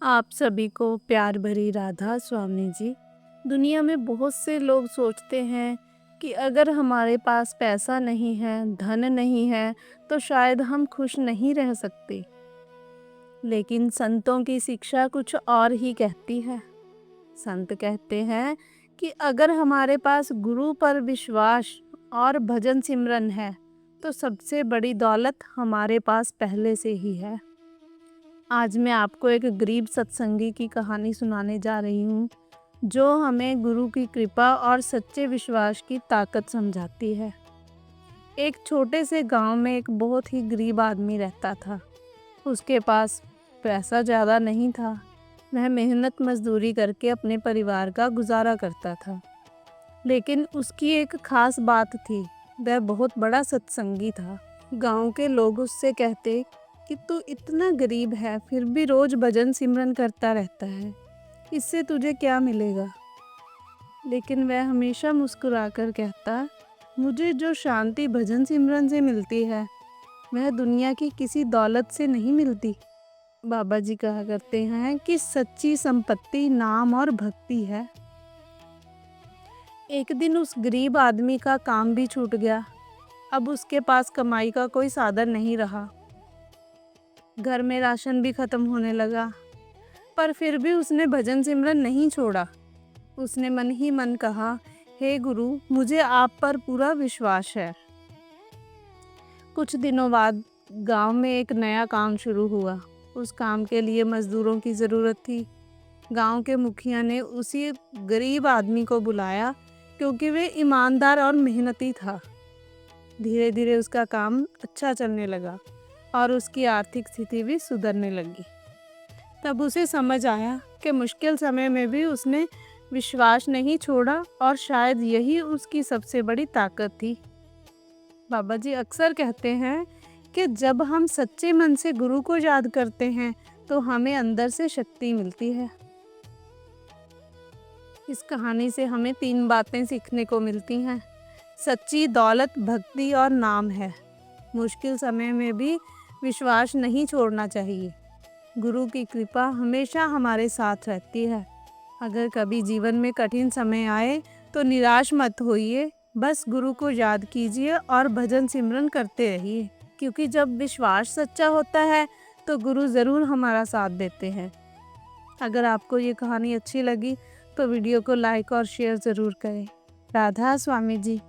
आप सभी को प्यार भरी राधा स्वामी जी। दुनिया में बहुत से लोग सोचते हैं कि अगर हमारे पास पैसा नहीं है, धन नहीं है, तो शायद हम खुश नहीं रह सकते। लेकिन संतों की शिक्षा कुछ और ही कहती है। संत कहते हैं कि अगर हमारे पास गुरु पर विश्वास और भजन सिमरन है, तो सबसे बड़ी दौलत हमारे पास पहले से ही है। आज मैं आपको एक गरीब सत्संगी की कहानी सुनाने जा रही हूँ, जो हमें गुरु की कृपा और सच्चे विश्वास की ताकत समझाती है। एक छोटे से गांव में एक बहुत ही गरीब आदमी रहता था। उसके पास पैसा ज़्यादा नहीं था। वह मेहनत मजदूरी करके अपने परिवार का गुजारा करता था। लेकिन उसकी एक खास बात थी, वह बहुत बड़ा सत्संगी था। गांव के लोग उससे कहते कि तू इतना गरीब है, फिर भी रोज भजन सिमरन करता रहता है, इससे तुझे क्या मिलेगा। लेकिन वह हमेशा मुस्कुराकर कहता, मुझे जो शांति भजन सिमरन से मिलती है, वह दुनिया की किसी दौलत से नहीं मिलती। बाबा जी कहा करते हैं कि सच्ची संपत्ति नाम और भक्ति है। एक दिन उस गरीब आदमी का काम भी छूट गया। अब उसके पास कमाई का कोई साधन नहीं रहा। घर में राशन भी खत्म होने लगा, पर फिर भी उसने भजन सिमरन नहीं छोड़ा। उसने मन ही मन कहा, हे गुरु, मुझे आप पर पूरा विश्वास है। कुछ दिनों बाद गांव में एक नया काम शुरू हुआ। उस काम के लिए मजदूरों की ज़रूरत थी। गांव के मुखिया ने उसी गरीब आदमी को बुलाया, क्योंकि वे ईमानदार और मेहनती था। धीरे धीरे उसका काम अच्छा चलने लगा और उसकी आर्थिक स्थिति भी सुधरने लगी। तब उसे समझ आया कि मुश्किल समय में भी उसने विश्वास नहीं छोड़ा और शायद यही उसकी सबसे बड़ी ताकत थी। बाबा जी अक्सर कहते हैं कि जब हम सच्चे मन से गुरु को याद करते हैं, तो हमें अंदर से शक्ति मिलती है। इस कहानी से हमें 3 बातें सीखने को मिलती हैं। सच्ची दौलत भक्ति और नाम है। मुश्किल समय में भी विश्वास नहीं छोड़ना चाहिए। गुरु की कृपा हमेशा हमारे साथ रहती है। अगर कभी जीवन में कठिन समय आए तो निराश मत होइए, बस गुरु को याद कीजिए और भजन सिमरन करते रहिए, क्योंकि जब विश्वास सच्चा होता है तो गुरु ज़रूर हमारा साथ देते हैं। अगर आपको ये कहानी अच्छी लगी तो वीडियो को लाइक और शेयर ज़रूर करें। राधा स्वामी जी।